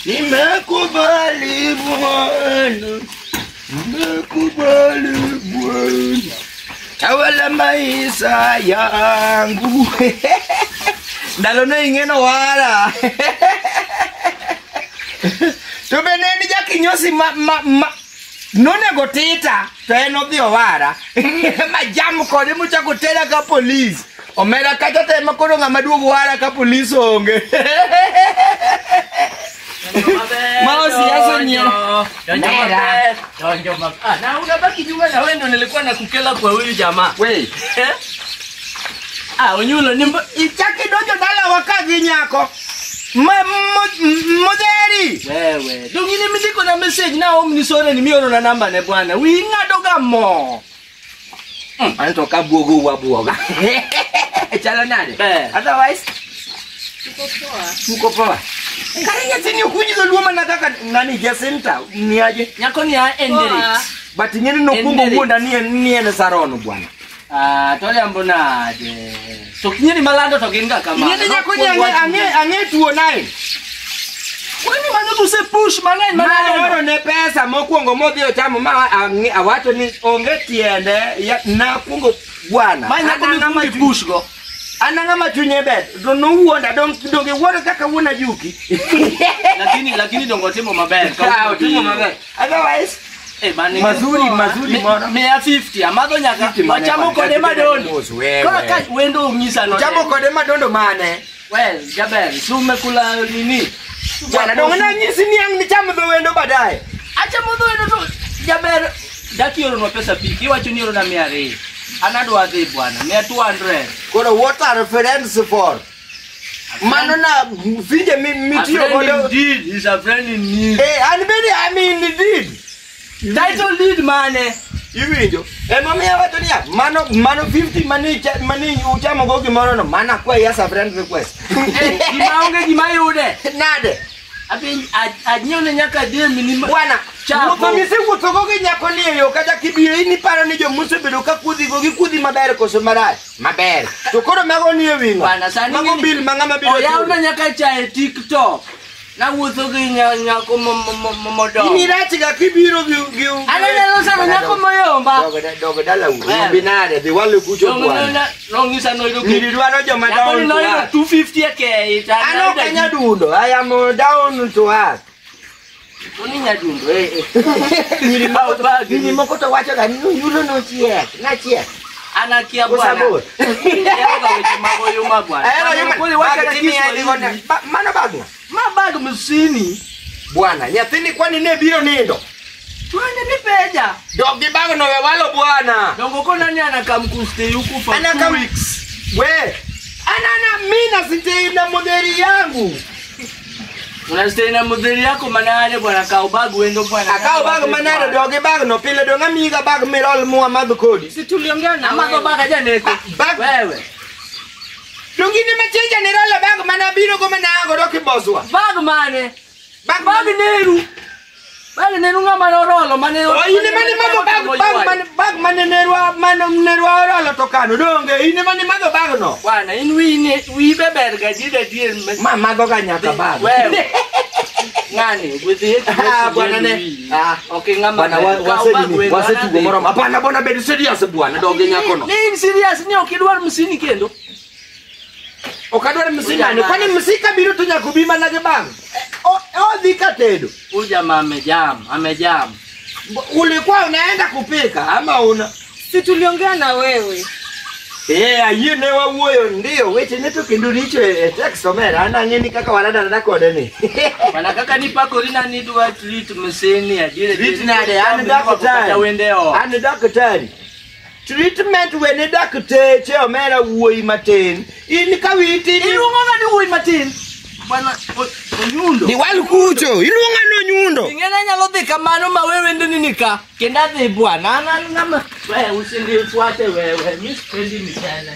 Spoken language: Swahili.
Nimekubali Bwana. Nimekubali Bwana. Tawala maisha yangu. Ndalona ingeno wala. Tubeneni jakinyosi none gotita teno dio wara. Majamu kode mucha kutela ka police. Omera kacha tema kono ngamaduogo wara ka police onge. Mausi yaso nyeo. Donjo mapema. Na unabaki nyuma na wewe ndio nilikuwa nakukela kwa huyu jamaa. Wewe. Unyulo nimba Ichaki dojo dala wakazi nyako. Moderi. wewe. Dongine miziko na message na omnisore ni mioro na namba ne bwana. Winga doga mo. Anto kabuogo wabuoga. Chala nade. Otherwise tuko poa. Karinya tini ukujizo luoma nataka nani Jacinta ni aje? Nyako ni ya Enderix. But nyeni no kungo huonda ni na sarono bwana. Tole ambonaje. So kinyeni malando tokinga kama. Nyeni nyako ange tuo nae. Kwani maneno se push maneno Mano ne pesa mokuongo modhi ochamo ma awacho ni onge tiende na kungo bwana. Maneno ni push go. Ananga machunye bet. Don't know wonder donge wona kaka wona juki. Lakini dongo timo maber. Timo maber. Otherwise mazuri mona. 150 amadho nyaka wachamo kode madondo. Kora ka wendo ungisa no. Chamo kode madondo mane. Well, Jaber, sume kula nini? Bwana dongana nyisi ni ang ni chamo do wendo badaye. Acha modho wendo to Jaber daki yoro no pesa piki wacho ni yoro na 200. Anadwa dhi bwana 200. Kora what are reference for? Mano na finje mitio godo. Indeed, he's a friend in need. I mean indeed. Title lead mane. Iwinjo. Mami awacho niya mano 50 mani uchamo go gimoro no mana kwa yasa friend request. Gimaonge gimayude. Nade. Abi anyone nyaka demi ni bwana chapo. Mami wuotho go gi nyako ni yo kata kibiro ni paro ni jo musebedo ka kudhi go gi kudhi maber koso marach. Maber. To koro mago ni e wingo. Bwana sani mago bil mangama biro. Oyauna nyaka chae TikTok. Na wuotho gi nyako modo. Ni rach ga kibiro gi. Anene sana nyako moyomba. Dogo dala u. Binare the wale kucho bwana. No ngisa no ido. Ni dwaro jo madao. No 250 ke. Ano kanya dundo. I am down to earth. Oni nyadundo Ni bag. Ni moko to wacho ga ni yulo no chiek. Na chiek. Ana kia bwana. Yao ga weche mago yuma bwana. Kwani wacha na kisu mano bago. Mabago msini. Bwana, nyathini kwani ne biro nindo. Twende nipeja. Dogi bago no wewalo bwana. Dongo kona ni anakamkuste yuku for 2 weeks. We. Mina sitei na moderi yangu. Unastay na moderi yako manane bwana ka ubago wendo bwana. Ka ubago manane dogi bago no pile donga miga bago mirol muwa madukodi. Si tuliongea na amado baga janeko. Wewe. Dongine machenja ni rola bago mana biro go manago doki bozwa. Bago mane. Bago neru. Bago neru ngama rolo mane. Ine mani bago mane nerwa rolo tokano donge ine mani mago bago no. Bwana wi beberga jide die mago ganyaka bago. Wewe. Ngani with the bwana ne. Okay ngama bwana waseti gomoro hapana bona bed serious bwana donge nyako no. Ni serious ni okidwar msini kendo. Okadwar msini kwani msika biro to nyakubima na gebango. Dhika tedo. Uja amejam. Ulikuwa unaenda kupika ama una? Si tuliongea na wewe. Aye ne wawuoyo ndio weche neto kendo richo text omera ana ngeni kaka walada na kode ni. Bana kaka ni pako rina ni dwa treat mseni ajire. Treat nade ana daktari. Ana daktari. Treatment wene dakteche omera wuoi matin. Ini kawiti ni ilunga ni wuoi matin. Bwana onyundo. Ni wal kucho ilunga no nyundo. Ingena nyalo dhi kamano ma wewe ndo ninika. Kenda dhi bwana ngama. Wewe usindi fuate wewe. Mimi sipendi mchana.